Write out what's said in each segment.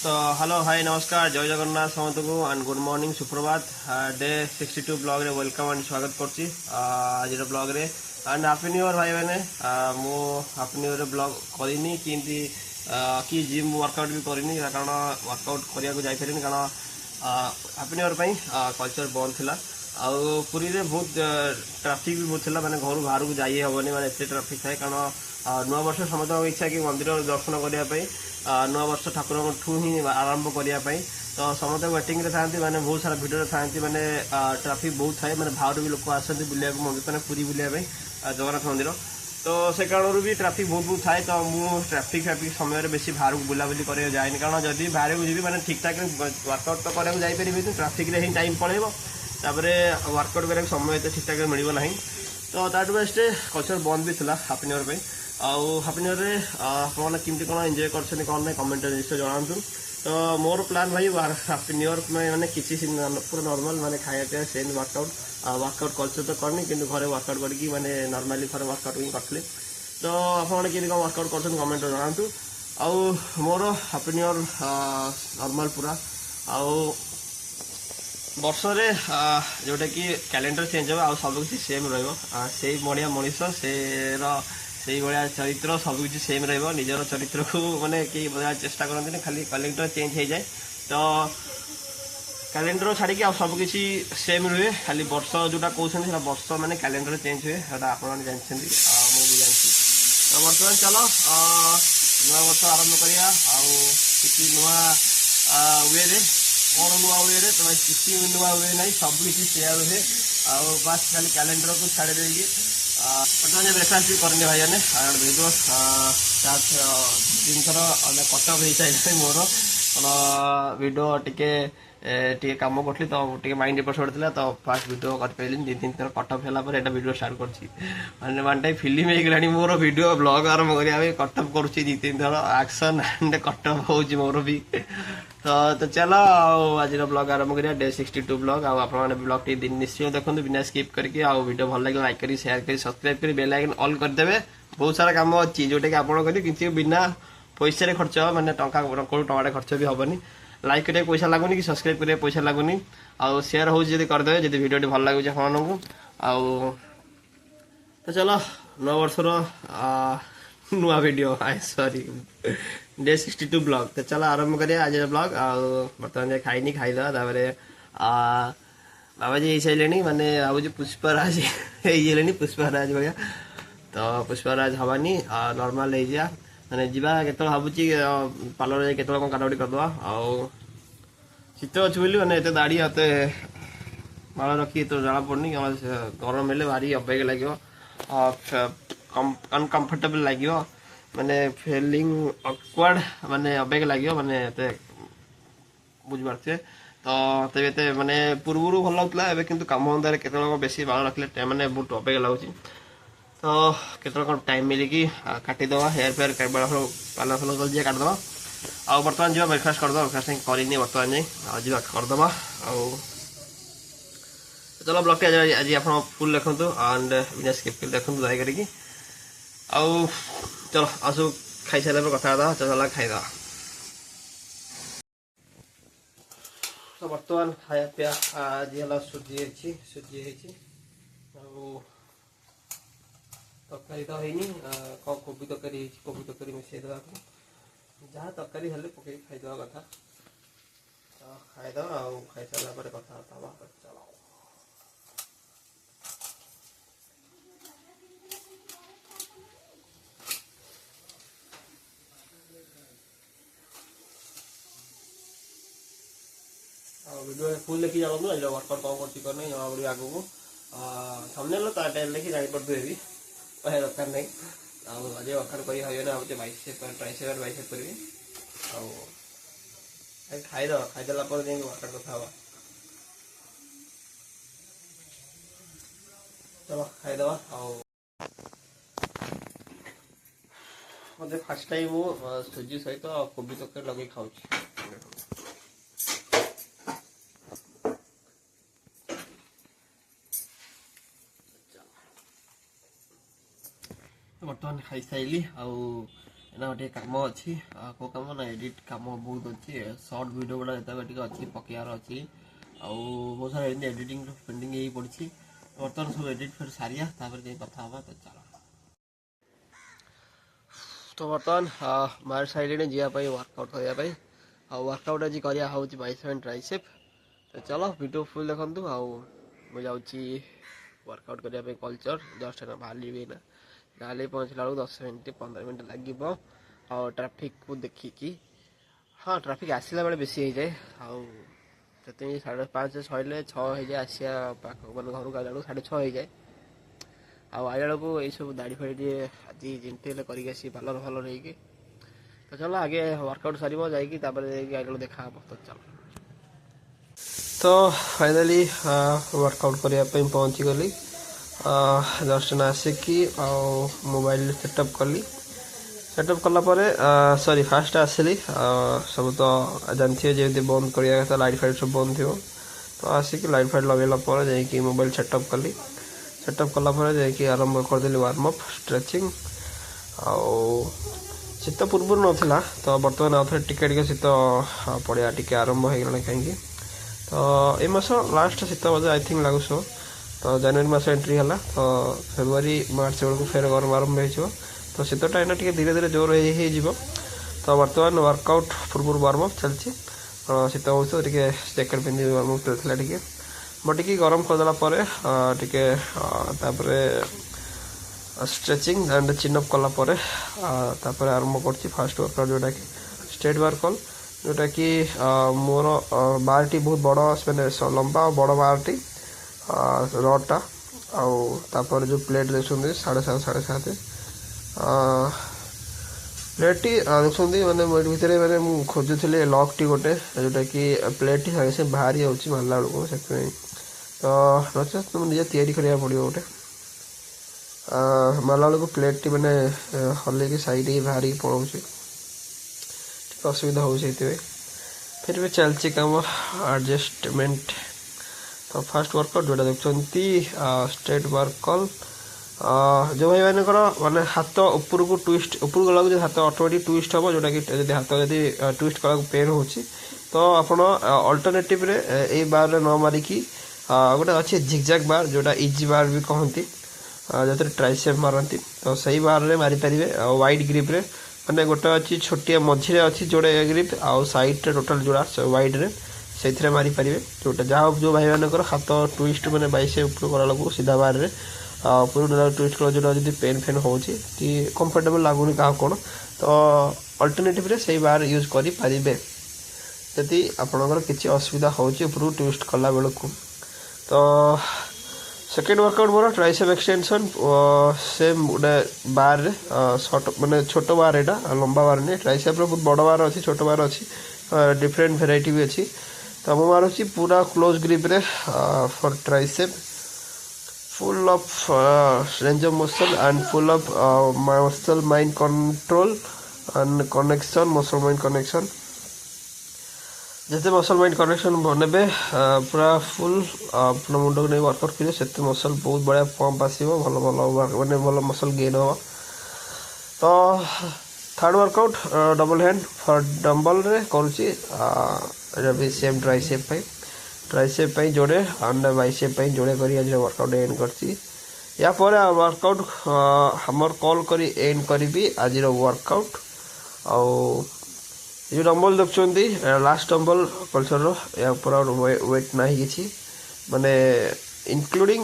तो hello hi नमस्कार जय जगन्नाथ समस्त को एंड गुड मॉर्निंग सुप्रभात डे 62 ब्लॉग रे वेलकम एंड स्वागत करछि आज ब्लॉग रे एंड हैप्पी न्यू ईयर भाई मैंने मु हैप्पी न्यू ईयर ब्लॉग करिनी कि जिम वर्कआउट भी करिनी कारण वर्कआउट करिया को जाई फेरिनी कारण हैप्पी न्यू ईयर पई कल्चर बंद थिला आउ पुरी रे बहुत ट्रैफिक भी बहुत थिला माने घर बाहर को जाई हेबनी माने एते ट्रैफिक थाए कारण नुआ वर्ष समस्त इच्छा कि मंदिर दर्शन करने नुआ वर्ष ठाकुर ही आरंभ करने तो समस्त वेटिंग था मैंने बहुत सारा भिड़ था मैंने ट्रैफिक बहुत थाए मैंने बाहर भी लोग आसती बुलाया मंदिर मैंने पूरी बुलाया जगन्नाथ मंदिर तो से कारण भी ट्रैफिक बहुत बहुत थाए तो मुझे ट्रैफिक समय बेसी बाहर को बुलाबुली कर जाए कारण जब बाहर को जी मैंने ठीक ठाक वर्कआउट तो कराया जापरि ट्रैफिक ही टाइम पड़ेगा वर्कआउट कराया समय तो ठीक ठाक मिलना ना तो दैट बेस्ट कल्चर बंद भी था हैप्पी न्यू ईयर पे आउ हैप्पी न्यू ईयर आपने केमती कौन एंजॉय कर कौन ना कमेंट निश्चय जनातु तो मोर प्लान भाई हैप्पी न्यू ईयर मैंने किसी पूरा नॉर्मल मैंने खाया पिया सेम वर्कआउट कल्चर तो करनी कि घरे वर्कआउट करके मैंने नॉर्मली घर वर्कआउट ही करते तो आपने केमती कौन वर्कआउट कर कमेंट जनातु आउ more happy new year normal पूरा आउ वर्षरे जोटा कि कैलेंडर चेंज हो आ सब किसी सेम रही बढ़िया मनीष से भाया चरित्र सबकि सेम रिजर चरित्र को मैंने कई बदल चेष्टा करते खाली कैलेंडर चेंज हो जाए तो कैलेंडर छाड़ी आ सबकि सेम रुहे खाली वर्ष जोटा कहते वर्ष मैंने कैलेंडर चेंज हुए आप जानते मुझे जानती तो बर्तमान चलो नुआ वर्ष आरंभ करिया किसी नुआ वे कौन नुआ वे तो किसी नुआ वे ना सबकि सेया रुहे बास खाली कैलेंडर को छाड़ी देगी बर्तमान ब्रेकफास्ट भी करनी भाई ने देखो तीन थर कटअप हो सारे मोर भिडियो टे कम करी तो टे माइंड एपट सेपट था तो फास्ट भिडियो कर दी तीन थर कटअप है भिडियो स्टार्ट कर वन टाइम फिल्म हो गला मोर भिडियो ब्लॉग आरंभ करने कटअप करुच्ची दी तीन थर एक्शन एंड कटअप हो मोर भी तो चलो आज ब्लॉग आरंभ करिया डे 62 ब्लॉग आप ब्लॉग टी दिन निश्चय देखो बिना स्किप करके वीडियो भल लगे लाइक करी शेयर करी सब्सक्राइब करी बेल आइकन ऑल करदेवे बहुत सारा काम अच्छी जोटा कि आप कि बिना पैसा खर्च मैंने टका खर्च भी हेनी लाइक करिया पैसा लगुनि कि सब्सक्राइब करिया पैसा लगुनि आउ शेयर हो करदे जब वीडियो भल लगे आपको आउ तो चलो नौ वर्षर नुआ वीडियो सॉरी डे 62 ब्लॉग तो चलो आरंभ करिए आज ब्लॉग बर्तमान खाइनी खाईदा बाबाजी सारे माने बाबूजी पुष्पराज हो पुष्पराज भाया तो पुष्पराज हवानी नॉर्मल हो जा मैंने जीवा के भावुची पार्लर के काटाकुटी करदे शीत अच्छे बोली मैंने एत दाढ़ी हाते बाल रखी तो जना पड़नी गरम हेल्ले भारी अबाग लगे अनकम्फर्टेबल लगे माने फिलिंग ऑकवर्ड माने अबाग लगे माने बुझे तो तब माने पूर्व भल लगुला एवं किंतु काम धंदा केत बेसी बाल रखले माने बहुत अबाग लगुच तो केत कौन टाइम मिलिकी काटिद हेयर फेयर पार्लर फल जल्दी काटिद आ बर्तमान जा ब्रेकफास्ट करद ब्रेकफास्ट करनी बर्तमान जाए जा करदे चलो ब्लॉग आज आप फुल देखु एंड बिना स्किप कर देखो दया करके आउ चलो आसु खाई सारे कथा चलो खाईद तो बर्तमान खाया पिया आज है सुजी तरकारी तो है कोबी तरकारी मिसई देवा जहाँ तरकारी हेल्ले पकई खाईदे कथा तो खाईद खाई सारे कथा चलो वीडियो फुल देखी जाऊँ आज वर्कआउट कौन कर नहीं जमा पड़ी आगू थंबनेल टाइम लिखी जापे भी कह दरकार नहीं आज वर्कआउट कर ट्राइसेप बाइसेप करी खाईद खाईदेला वर्कआउट कथा चलो खाईदवा मत फास्ट टाइम सुजी सहित कोबी तरकारी लगे खाऊ बर्तमान खाई सारी एना गोटे कम अच्छी को कम ना एडिट कम बहुत अच्छी सर्ट वीडियो गुड़ा जिते अच्छी पकेयार अच्छी आउ बहुत सारा एडिटिंग पेंडिंग यही पड़ी बर्तमान सब एडिट फिर सारिया कथा हाँ तो चलो तो बर्तमान मार सारे जावाई वर्कआउट करने वर्कआउट आज करा बाइसेप एंड ट्राइसेप तो चलो वीडियो फुल देखु मुझे वर्कआउट करने कल्चर जस्ट ना बाहर ना गाँव पहुँचला बेलू 10 मिनट 15 मिनट लगे और ट्रैफिक को देखिकी हाँ ट्रैफिक आसला बेले बेसी हो जाए आते 5:30 सैले 6 हो जाए आसिया मैं घर को आला 6:30 हो जाए आइला बेलू ये सब दाढ़ी फाड़ी आज जिनते करके पार्लर फालर हो तो चलो आगे वर्कआउट सारी जाइए आइला देखा तो चलो तो फाइनाली वर्कआउट करने पहुँची गली जस्ट ना आसिकी मोबाइल सेटअप कली सेटअप कलापर सॉरी फास्ट आसली सब तो जानते जमी बंद करिया कथा लाइट फाइट सब बंद थी तो आसिक लाइट फाइट लगेला जा मोबाइल सेटअप कली सेटअप कलापर जा आरंभ करदेली वार्म अप स्ट्रेचिंग आउ शीत पूर्व नाला तो बर्तमान आउ थे टिके शीत पड़ा टिके आरंभ हो गला कहीं तो ये मास लास्ट शीत बजे आई थिंक लगुस तो जनवरी मास एंट्री है तो फेब्रुआरी मार्च बेलू फेर गरम आरंभ हो तो शीतटा एना टे धीरे धीरे जोर हो तो बर्तमान वर्कआउट पूर्व वार्म अप चलती शीत हो जैकेट पिंधि वार्म अप चलता टे बटी गरम करदेला स्ट्रेचिंग एंड चिन अप कलापर आरंभ कर फास्ट वर्कआउट जोटा कि स्ट्रेट वर्कआउट जोटा कि मोर बार टी बहुत बड़ मैंने लंबा बड़ बार टी रडटा आउर जो प्लेट देखते 7.5 7.5 प्लेट टी देखते मैंने भितर मैंने खोजुली लक टी गोटे जोटा कि प्लेट टी सागे से बाहरी जाऊँगी मारला बेलू से तो नचे तुम निजे तैयारी करा पड़ो गोटे मारला बेलू प्लेट टी मैंने हल्ले साइड बाहर पड़ो असुविधा हो फिर भी चलती कम एडजस्टमेंट तो फास्ट वर्कआउट जोटा देखते स्ट्रेट वर्कआउट जो भाई मानक माने हाथ ऊपर को ट्विस्ट ऊपर गला हाथ ऑटोमेटिक ट्विस्ट हम जोटा कि हाथ जब ट्विस्ट करा पेन हो तो आप अल्टरनेटिव रे ए बार न मारिकी गोटे अच्छे झिकझाक बार जोटा इजी बार भी कहती जो ट्राइसेप मारती तो सही बार रे मारी पारे वाइड ग्रिप रे मैंने गोटे अच्छी छोटिया मझे अच्छी जोड़े ग्रिप आउ साइड रे टोटल जोड़ा वाइड रे से मारी पारे जोटा जहाँ जो भाई मानक हाथ ट्विस्ट मैंने बाइसे ऊपर कला सीधा बार रे पूरा ट्विस्ट कर जो पेन फेन हो कंफर्टेबल लगुनि क्या कौन तो अल्टरनेटिव रे सही बार यूज करि परिबे यदि आपनकर किसी असुविधा होची ऊपर ट्विस्ट कला बेल को तो सेकेंड वर्कआउट मोर ट्राइसेप एक्सटेंशन सेम गोटे बार रे शॉर्ट माने छोट बार एटा लंबा बार नहीं ट्राइसेप रे बहुत बड़ बार अच्छी छोट बार अच्छी डिफरेंट वेराइटी भी अच्छी तो मुझे मारुची पूरा क्लोज ग्रिप रे for tricep full of range of muscle and full of muscle mind control and connection muscle mind connection जैसे मसल माइंड कनेक्शन बनेबे पूरा फुल अपना मुंड को नहीं वर्कआउट करें से मसल बहुत बढ़िया पंप आसो भल भल मैंने भल मसल गेन हम तो third workout double hand for dumbbell रे करुच्ची भी सेम ट्राइसेप जोड़े एंड बाइसेप जोड़े करी आज वर्कआउट एंड करची या पर वर्कआउट हमर कॉल करी एंड करी आज वर्कआउट आउ ये डंबल देखुंती लास्ट डंबल कल्चर या ऊपर वेट ना कि माने इंक्लूडिंग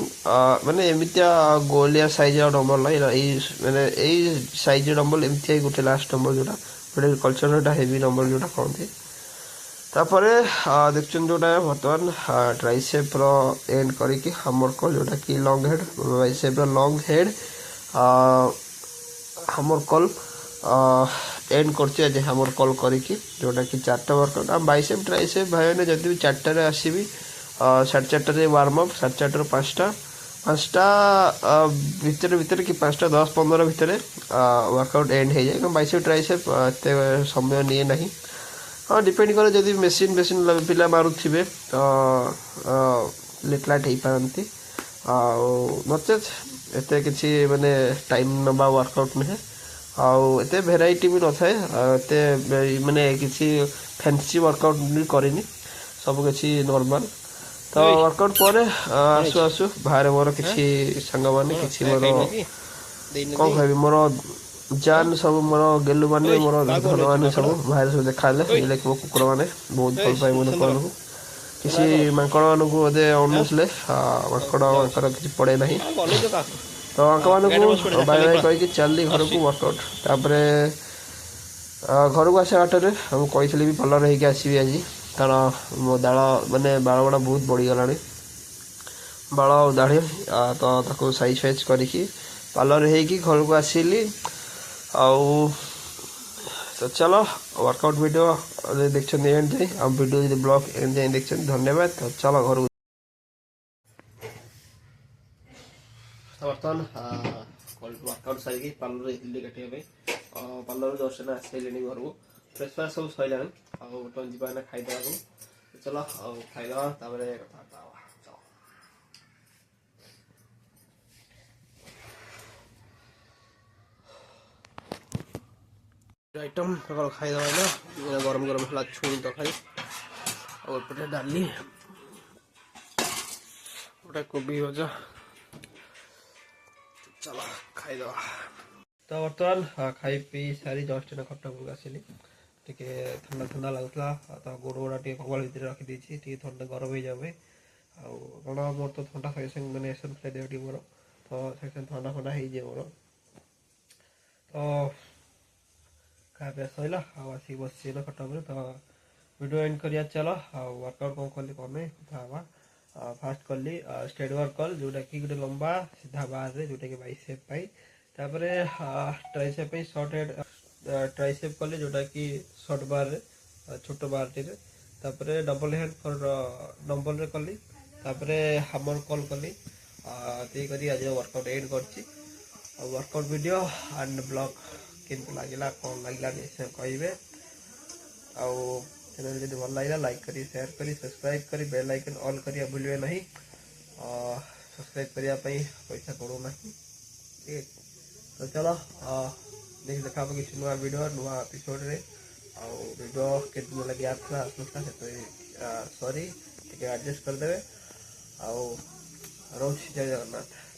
माने एमतिया गोलिया साइज डंबल ना माने यही साइज डंबल एमती गोटे लास्ट डंबल जोटा गोटे कल्चर हेवी डंबल जोटा कहते तापर देखुन जोटा बर्तमान ट्राइसेप एंड करिकी हमर कॉल जोटा कि long head bicep long head हमर कॉल एंड करछे आज हमर कॉल करिकी जोटा कि 4टा वर्कआउट आ बाइसेप ट्राइसेप भाई ने जति भी 4टा रे आसीबी 4:30 रे वार्म अप 4:30 ରୁ 5टा भीतर भीतर कि 5टा 10 15 भीतर वर्कआउट एंड हो जाए बाइसेप ट्राइसेप एते समय नहीं नहीं हाँ डिपेंड करे जदि मेसीन मेसीन पिला मारुथिबे लेटलाट हो पारती नचेत एते किसी माने टाइम नबा वर्कआउट नुहे ଆଉ ଏତେ ଭେରାଇଟି ବି ନଥାଏ ଏତେ ମାନେ କିଛି ଫ୍ୟାନ୍ସି ୱାର୍କଆଉଟ୍ ବି କରିନି ସବୁ କିଛି ନର୍ମାଲ ତ ୱାର୍କଆଉଟ୍ ପରେ ଆସୁ ଆସୁ ବାହାରେ ମୋର କିଛି ସାଙ୍ଗମାନେ କିଛି ମୋର କ'ଣ କହିବି ମୋର ଜାନ୍ ସବୁ ମୋର ଗେଲୁମାନେ ମୋର ଧନମାନେ ସବୁ ବାହାରେ ସବୁ ଦେଖାହେଲେ ଯେଉଁଟାକି ମୋ କୁକୁରମାନେ ବହୁତ ଭଲ ପାଏ ମୋ ଲୋକମାନଙ୍କୁ କିଛି ମାଙ୍କଡ଼ମାନଙ୍କୁ ବୋଧେ ଅଣୁଥିଲେ ମାଙ୍କଡ଼ଙ୍କର କିଛି ପଡ଼େ ନାହିଁ ତ ଆଙ୍କମାନଙ୍କୁ ବାଇ ବାଇ କହିକି ଚାଲିଲି ଘରକୁ ୱାର୍କଆଉଟ୍ ତାପରେ ଘରକୁ ଆସିବା ବାଟରେ ମୁଁ କହିଥିଲି ବି ପାର୍ଲର ହେଇକି ଆସିବି ଆଜି କାରଣ ମୋ ମାନେ ବାଳ ଗୁଡ଼ା ବହୁତ ବଢ଼ିଗଲାଣି ବାଳ ଆଉ ଦାଢ଼ି ତ ତାକୁ ସାଇଜ୍ ଫାଇଜ୍ କରିକି ପାର୍ଲର ହେଇକି ଘରକୁ ଆସିଲି ଆଉ ତ ଚାଲ ୱାର୍କଆଉଟ୍ ଭିଡ଼ିଓ ଦେଖିଛନ୍ତି ଏଣ୍ଡ ଯାଏଁ ଆଉ ଭିଡ଼ିଓ ଯଦି ବ୍ଲଗ୍ ଏଣ୍ଡ ଯାଏଁ ଦେଖିଛନ୍ତି ଧନ୍ୟବାଦ ତ ଚାଲ ଘରକୁ ବର୍ତ୍ତମାନ ୱାର୍କଆଉଟ୍ ସାରିକି ପାର୍ଲର ଯାଇଥିଲି କାଟିବା ପାଇଁ ପାର୍ଲରରୁ ଜଷ୍ଟ ନା ଆସିସାରିଲିଣି ଘରକୁ ଫ୍ରେଶ୍ ଫ୍ରେଶ୍ ସବୁ ସରିଲାଣି ଆଉ ବର୍ତ୍ତମାନ ଯିବା ନା ଖାଇଦେବାକୁ ଚାଲ ଆଉ ଖାଇଦେବା ତାପରେ आइटम सकाल खाईदेवा ना गरम गरम है छुई तरकारी और एपटे डाली गोटे कोबी भजा चलो खाईदेवा तो बर्तमान खाई पी सारी जस्ट ना खट उपरक आसली टे ठंडा ठंडा लगुला तो गोड़ गोड़ा टे कपाल भितर रखीदी टे ठंडा गरम हो जाए कौन मोर तो ठंडा सागे सागे मैंने एसन खाई देव मोर तो सागे सागे ठंडा ठंडा हो जाए मोर तो खाया सैला आसिक बस खट तो वीडियो एंड करिया चलो वर्कआउट कौन कली कौन नहीं कथा फास्ट कली स्ट्रेट वर्क कल जोटा कि गोटे लंबा सीधा बार रे जोटा कि बाइसेप पाई तापरे ट्राइसेप पे शॉर्ट हेड ट्राइसेप कली जोटा कि शॉर्ट बार रे छोट बार टी रे तापरे डबल हेड फॉर डंबल रे कली तापरे हैमर कल कली ते करी आज वर्कआउट एंड करची वर्कआउट वीडियो एंड ब्लॉग केमती लगे कौन लगे कहे आउ चैनल जब भल लगे लाइक करी शेयर करी सब्सक्राइब करी बेल आइकन ऑल करिया भूलिए नहीं सब्सक्राइब करने पैसा पड़ूना ठीक है तो चलो देखा किसी नुआ वीडियो नुआ एपिसोड रे वीडियो केत लगे आसला सॉरी टे एडजस्ट करदे रोज जय जगन्नाथ।